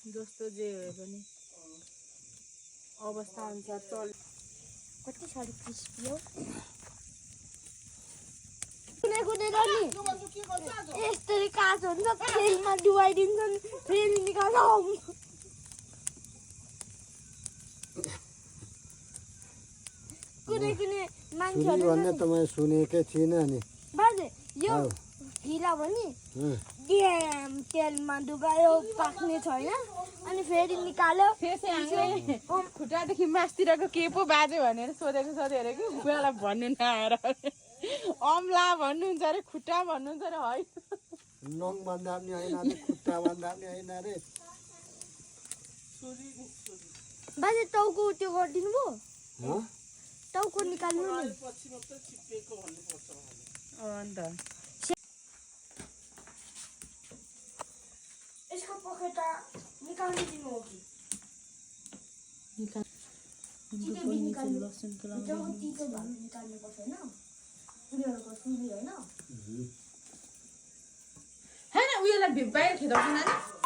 जस्तो जे भए पनि अवस्था अनुसार चल कति साह्रो क्रिस्पी हो कुनै कुनै नि यस्तरी काज हुन्छ तेलमा डुबाइदिन्छन् फेरि निकाल्छ कुनै कुनै मान्छेहरू भन्ने त मैले सुनेकै थिइनँ नि बाजे यो ढिला भने तेलमा डुबायो पाक्ने छैन अनि फेरि निकाल्यो त्यसै हामीले खुट्टादेखि मासतिरको के पो बाजे भनेर सोधेको अरे कि उनीहरूलाई भन्नु नआएर अम्ला भन्नुहुन्छ अरे खुट्टा भन्नुहुन्छ अरे है नङ भन्दा पनि होइन अरे खुट्टा भन्दा पनि होइन अरे बाजे टाउको त्यो गरिदिनु भयो टाउको निकाल्नु नि अन्त यसको पखेटा निकाल्नु दिनु हो कि लसुनको लागि जब तितो भाग निकाल्नु पर्छ हैन उनीहरुको सुली हैन हैन उयोलाई बाहिर खेदाउँछ नानी